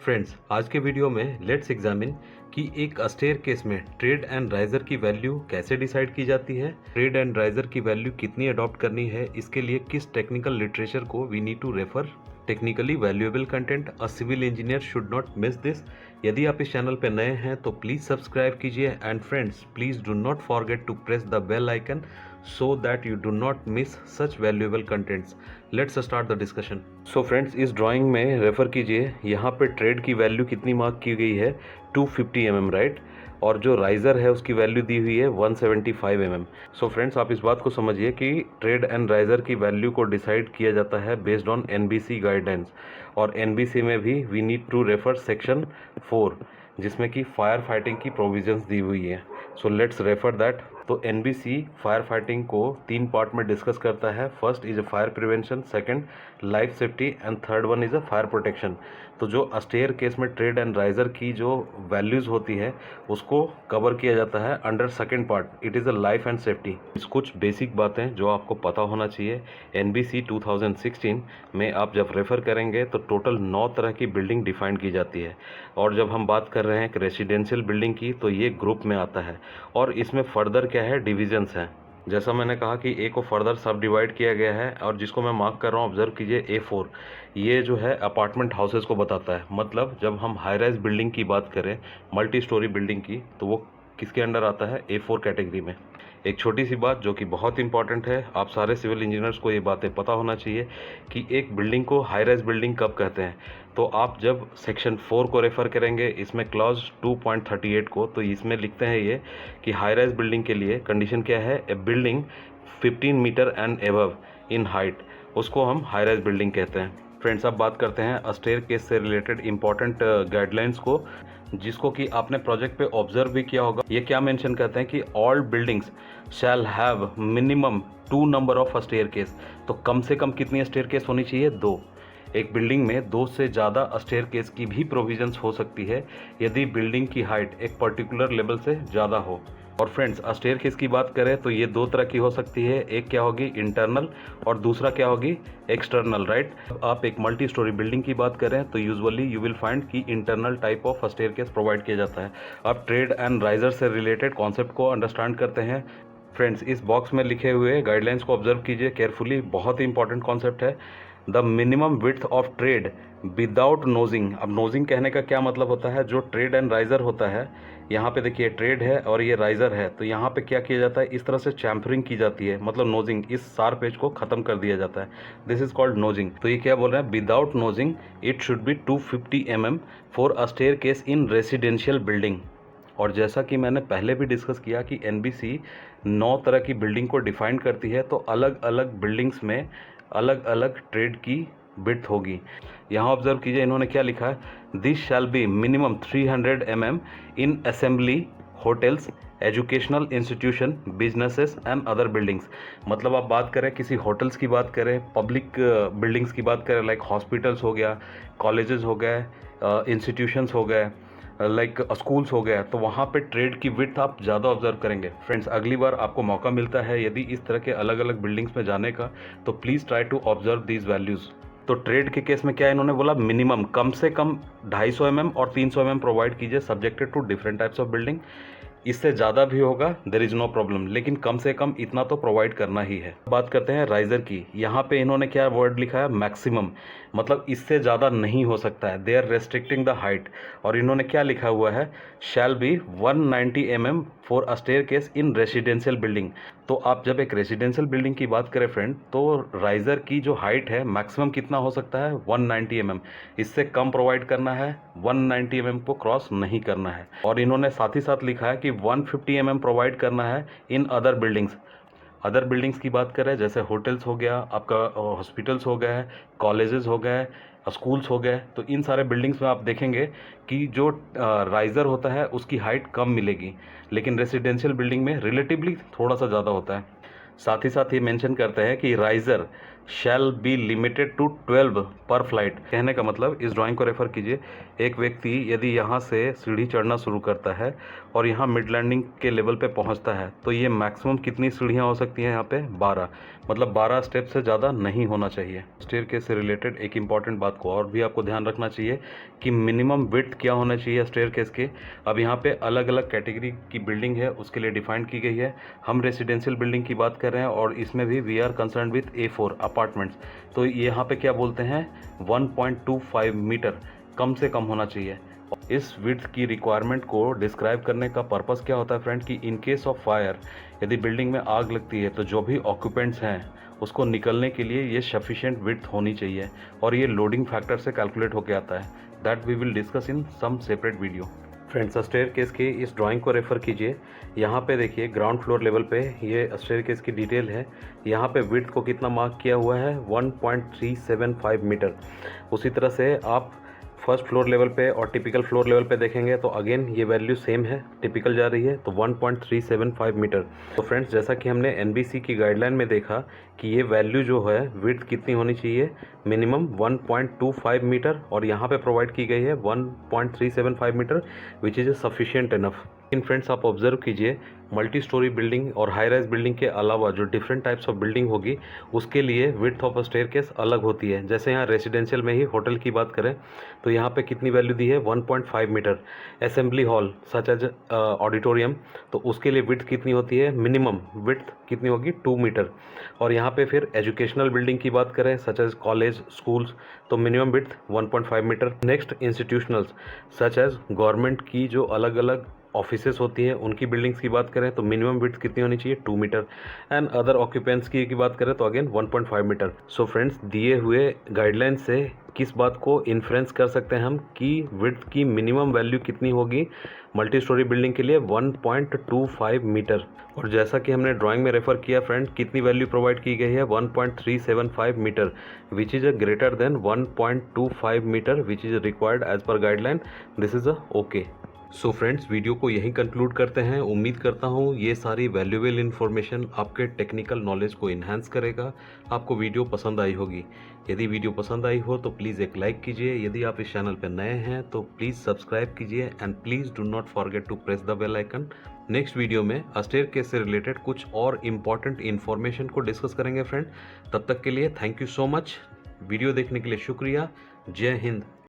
Friends, आज के video में लेट्स एग्जामिन कि एक स्टेयर केस में ट्रेड एंड राइजर की वैल्यू कैसे डिसाइड की जाती है, ट्रेड एंड राइजर की वैल्यू कितनी अडॉप्ट करनी है, इसके लिए किस टेक्निकल लिटरेचर को we need to refer, technically valuable content, a civil engineer should not miss this. यदि आप इस चैनल पर नए हैं तो प्लीज़ सब्सक्राइब कीजिए and friends please do not forget to press the bell icon so that you do not miss such valuable contents. Let's start the discussion. So friends, इस drawing में रेफर कीजिए, यहाँ पे ट्रेड की value कितनी mark की गई है 250 mm, राइट, और जो राइजर है उसकी वैल्यू दी हुई है 175 mm. सो फ्रेंड्स, आप इस बात को समझिए कि ट्रेड एंड राइजर की वैल्यू को डिसाइड किया जाता है बेस्ड ऑन एनबीसी गाइडेंस, और एनबीसी में भी we need to refer section 4 जिसमें कि फायर फाइटिंग की प्रोविजंस दी हुई है. So let's refer that. तो एनबीसी फायर फाइटिंग को 3 पार्ट में डिस्कस करता है. First is a fire prevention, second life safety and third one is a fire protection. तो जो स्टेयर केस में ट्रेड एंड राइजर की जो वैल्यूज़ होती है उसको कवर किया जाता है under second part, it is a life and safety. कुछ बेसिक बातें जो आपको पता होना चाहिए. एनबीसी 2016 में आप जब रेफ़र करेंगे तो टोटल 9 तरह की बिल्डिंग डिफाइन की जाती है, और जब हम बात कर रहे हैं रेसिडेंशियल बिल्डिंग की तो ये ग्रुप में आता है, और इसमें फर्दर क्या है, डिविजन्स हैं. जैसा मैंने कहा कि ए को फर्दर सब डिवाइड किया गया है, और जिसको मैं मार्क कर रहा हूँ ऑब्जर्व कीजिए A4, ये जो है अपार्टमेंट हाउसेस को बताता है. मतलब जब हम हाई राइज बिल्डिंग की बात करें, मल्टी स्टोरी बिल्डिंग की, तो वो किसके अंडर आता है, A4 कैटेगरी में. एक छोटी सी बात जो कि बहुत इंपॉर्टेंट है, आप सारे सिविल इंजीनियर्स को ये बातें पता होना चाहिए कि एक बिल्डिंग को हाई राइज बिल्डिंग कब कहते हैं. तो आप जब सेक्शन 4 को रेफ़र करेंगे, इसमें क्लॉज 2.38 को, तो इसमें लिखते हैं ये कि हाई राइज बिल्डिंग के लिए कंडीशन क्या है, a building 15 metre and above in height, उसको हम हाई राइज बिल्डिंग कहते हैं. फ्रेंड्स, अब बात करते हैं स्टेयर केस से रिलेटेड इंपॉर्टेंट गाइडलाइंस को, जिसको कि आपने प्रोजेक्ट पे ऑब्जर्व भी किया होगा. ये क्या मेंशन करते हैं कि all buildings shall have minimum 2 number of staircase. तो कम से कम कितनी स्टेयर केस होनी चाहिए, 2. एक बिल्डिंग में 2 से ज़्यादा स्टेयर केस की भी प्रोविजंस हो सकती है यदि बिल्डिंग की हाइट एक पर्टिकुलर लेवल से ज़्यादा हो. और फ्रेंड्स, स्टेयर केस की बात करें तो ये 2 तरह की हो सकती है. एक क्या होगी, इंटरनल, और दूसरा क्या होगी, एक्सटर्नल, राइट. आप एक मल्टी स्टोरी बिल्डिंग की बात करें तो यूजुअली यू विल फाइंड कि internal type of staircase provide किया जाता है. आप ट्रेड एंड राइजर से रिलेटेड कॉन्सेप्ट को अंडरस्टैंड करते हैं. फ्रेंड्स, इस बॉक्स में लिखे हुए गाइडलाइंस को ऑब्जर्व कीजिए केयरफुली, बहुत ही इंपॉर्टेंट कॉन्सेप्ट है. The minimum width of trade without नोजिंग. अब नोजिंग कहने का क्या मतलब होता है, जो ट्रेड एंड राइजर होता है, यहाँ पे देखिए ट्रेड है और ये राइजर है, तो यहाँ पे क्या किया जाता है, इस तरह से चैम्फरिंग की जाती है, मतलब नोजिंग, इस शार्प एज को ख़त्म कर दिया जाता है. This is called nosing. तो ये क्या बोल रहे हैं, without nosing it should be 250 mm for a staircase in residential building. और जैसा कि मैंने पहले भी डिस्कस किया कि एनबीसी 9 तरह की बिल्डिंग को डिफाइन करती है, तो अलग अलग बिल्डिंग्स में अलग अलग ट्रेड की विड्थ होगी. यहाँ ऑब्जर्व कीजिए इन्होंने क्या लिखा है, this shall be minimum 300 mm in assembly, hotels, educational institution, businesses and other buildings. मतलब आप बात करें किसी होटल्स की बात करें, पब्लिक बिल्डिंग्स की बात करें, लाइक हॉस्पिटल्स हो गया, कॉलेजेस हो गए, इंस्टीट्यूशंस हो गए, लाइक स्कूल्स हो गया, तो वहाँ पे ट्रेड की विड्थ आप ज़्यादा ऑब्जर्व करेंगे. फ्रेंड्स, अगली बार आपको मौका मिलता है यदि इस तरह के अलग अलग बिल्डिंग्स में जाने का, तो please try to observe these values. तो ट्रेड के केस में क्या इन्होंने बोला, मिनिमम कम से कम 250 mm और 300 mm प्रोवाइड कीजिए, subjected to different types of building. इससे ज़्यादा भी होगा देयर इज़ नो प्रॉब्लम, लेकिन कम से कम इतना तो प्रोवाइड करना ही है. बात करते हैं राइजर की. यहाँ पे इन्होंने क्या वर्ड लिखा है, मैक्सिमम, मतलब इससे ज़्यादा नहीं हो सकता है, they are restricting the height. और इन्होंने क्या लिखा हुआ है, shall be 190 mm for a staircase in residential building. तो आप जब एक रेसिडेंशियल बिल्डिंग की बात करें फ्रेंड, तो राइजर की जो हाइट है मैक्सिमम कितना हो सकता है, 190 mm. इससे कम प्रोवाइड करना है, 190 mm को क्रॉस नहीं करना है. और इन्होंने साथ ही साथ लिखा है कि 150 mm प्रोवाइड करना है in other buildings. Other buildings की बात करें जैसे होटल्स हो गया, आपका हॉस्पिटल्स हो गए, कॉलेजेस हो गए, स्कूल्स हो गए, तो इन सारे बिल्डिंग्स में आप देखेंगे कि जो राइज़र होता है उसकी हाइट कम मिलेगी, लेकिन रेसिडेंशियल बिल्डिंग में रिलेटिवली थोड़ा सा ज़्यादा होता है. साथ ही साथ ये मेंशन करते हैं कि riser shall be limited to 12 per flight. कहने का मतलब, इस ड्राइंग को रेफर कीजिए। एक व्यक्ति यदि यहाँ से सीढ़ी चढ़ना शुरू करता है और यहाँ मिड लैंडिंग के लेवल पे पहुँचता है तो ये मैक्सिमम कितनी सीढ़ियाँ हो सकती हैं यहाँ पे? 12। मतलब 12 स्टेप से ज़्यादा नहीं होना चाहिए। स्टेयरकेस से रिलेटेड एक इम्पॉर्टेंट बात को और भी आपको ध्यान रखना चाहिए कि मिनिमम विड्थ क्या होना चाहिए स्टेयरकेस के। अब यहाँ पे अलग अलग कैटेगरी की बिल्डिंग है, उसके लिए डिफाइंड की गई है। हम रेसिडेंशियल बिल्डिंग की बात कर रहे हैं और इसमें भी we are concern with A4 apartments. तो यहाँ पे क्या बोलते हैं, 1.25 मीटर कम से कम होना चाहिए। इस विड्थ की रिक्वायरमेंट को डिस्क्राइब करने का पर्पस क्या होता है फ्रेंड, कि इन केस ऑफ फायर, यदि बिल्डिंग में आग लगती है तो जो भी ऑक्यूपेंट्स हैं उसको निकलने के लिए ये सफिशिएंट विड्थ होनी चाहिए और ये लोडिंग फैक्टर से कैलकुलेट होकर आता है। That we will discuss in some separate video. Friends, staircase की इस ड्राइंग को रेफ़र कीजिए। यहाँ पे देखिए ग्राउंड फ्लोर लेवल पे ये स्टेयरकेस की डिटेल है। यहाँ पे विड्थ को कितना मार्क किया हुआ है, 1.375 मीटर। उसी तरह से आप फर्स्ट फ्लोर लेवल पे और टिपिकल फ्लोर लेवल पे देखेंगे तो अगेन ये वैल्यू सेम है, टिपिकल जा रही है तो 1.375 मीटर। तो फ्रेंड्स, जैसा कि हमने NBC की गाइडलाइन में देखा कि ये वैल्यू जो है विड्थ कितनी होनी चाहिए, मिनिमम 1.25 मीटर, और यहाँ पे प्रोवाइड की गई है 1.375 metre, which is sufficient enough. इन फ्रेंड्स, आप ऑब्जर्व कीजिए, मल्टी स्टोरी बिल्डिंग और हाई राइज बिल्डिंग के अलावा जो डिफरेंट टाइप्स ऑफ बिल्डिंग होगी उसके लिए विड्थ ऑफ अ स्टेयरकेस अलग होती है। जैसे यहाँ रेसिडेंशियल में ही होटल की बात करें तो यहाँ पे कितनी वैल्यू दी है, 1.5 metre. Assembly hall such as auditorium, तो उसके लिए विड्थ कितनी होती है, मिनिमम विड्थ कितनी होगी, 2 मीटर। और यहाँ पे फिर एजुकेशनल बिल्डिंग की बात करें सच एज कॉलेज, स्कूल्स, तो minimum width 1.5 metre. Next institutionals such as government की जो अलग अलग ऑफिसेस होती हैं उनकी बिल्डिंग्स की बात करें तो मिनिमम विड्थ कितनी होनी चाहिए, 2 मीटर। एंड अदर ऑक्यूपेंट्स की बात करें तो अगेन 1.5 मीटर। सो फ्रेंड्स, दिए हुए गाइडलाइन से किस बात को इन्फ्रेंस कर सकते हैं हम कि विड्थ की मिनिमम वैल्यू कितनी होगी मल्टी स्टोरी बिल्डिंग के लिए, 1.25 मीटर। और जैसा कि हमने ड्राइंग में रेफर किया फ्रेंड, कितनी वैल्यू प्रोवाइड की गई है, 1.375 metre, which is a greater than 1.25 metre which is required as per guideline. This is a okay. So friends, video को यहीं कंक्लूड करते हैं। उम्मीद करता हूँ ये सारी वैल्यूएबल इन्फॉर्मेशन आपके टेक्निकल नॉलेज को इन्हांस करेगा। आपको वीडियो पसंद आई होगी। यदि वीडियो पसंद आई हो तो प्लीज़ एक लाइक कीजिए। यदि आप इस चैनल पर नए हैं तो प्लीज़ सब्सक्राइब कीजिए and please do not forget to press the bell icon. Next video में स्टेयरकेस से रिलेटेड कुछ और इम्पॉर्टेंट इन्फॉर्मेशन को डिस्कस करेंगे फ्रेंड। तब तक के लिए thank you so much. Video देखने के लिए शुक्रिया। जय हिंद।